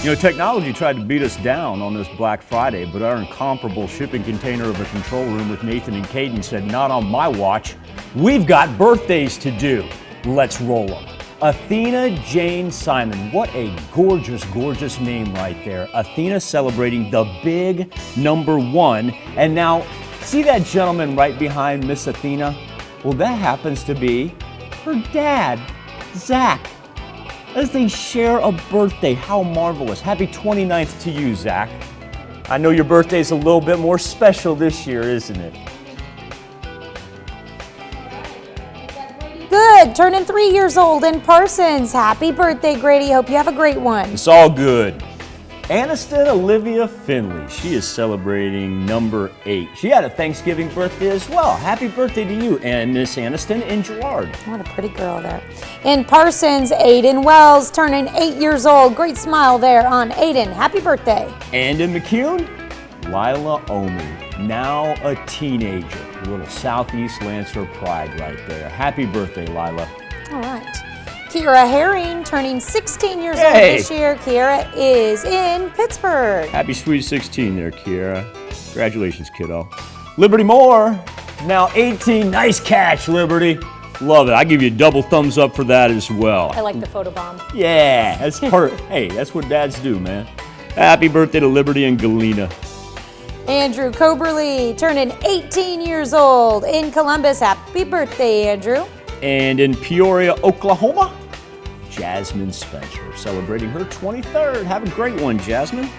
You know, technology tried to beat us down on this Black Friday, but our incomparable shipping container of a control room with Nathan and Caden said, not on my watch. We've got birthdays to do. Let's roll them. Athena Jane Simon. What a gorgeous, gorgeous name right there. Athena celebrating the big #1. And now, see that gentleman right behind Miss Athena? Well, that happens to be her dad, Zack. As they share a birthday, how marvelous. Happy 29th to you, Zack. I know your birthday's a little bit more special this year, isn't it? Good, turning 3 years old in Parsons. Happy birthday, Grady. Hope you have a great one. It's all good. Aniston Olivia Finley. She is celebrating #8. She had a Thanksgiving birthday as well. Happy birthday to you, and Miss Aniston and Gerard. What a pretty girl there. In Parsons, Aidan Wells turning 8 years old. Great smile there on Aidan. Happy birthday. And in McCune, Lila Omi, now a teenager. A little Southeast Lancer pride right there. Happy birthday, Lila. All right. Kiera Herring turning 16 years old this year. Kiera is in Pittsburgh. Happy sweet 16 there, Kiera. Congratulations, kiddo. Liberty Moore, now 18. Nice catch, Liberty. Love it. I give you a double thumbs up for that as well. I like the photo bomb. Yeah, that's hey, that's what dads do, man. Happy birthday to Liberty and Galena. Andrew Coberly turning 18 years old in Columbus. Happy birthday, Andrew. And in Peoria, Oklahoma, Jasmine Spencer celebrating her 23rd. Have a great one, Jasmine.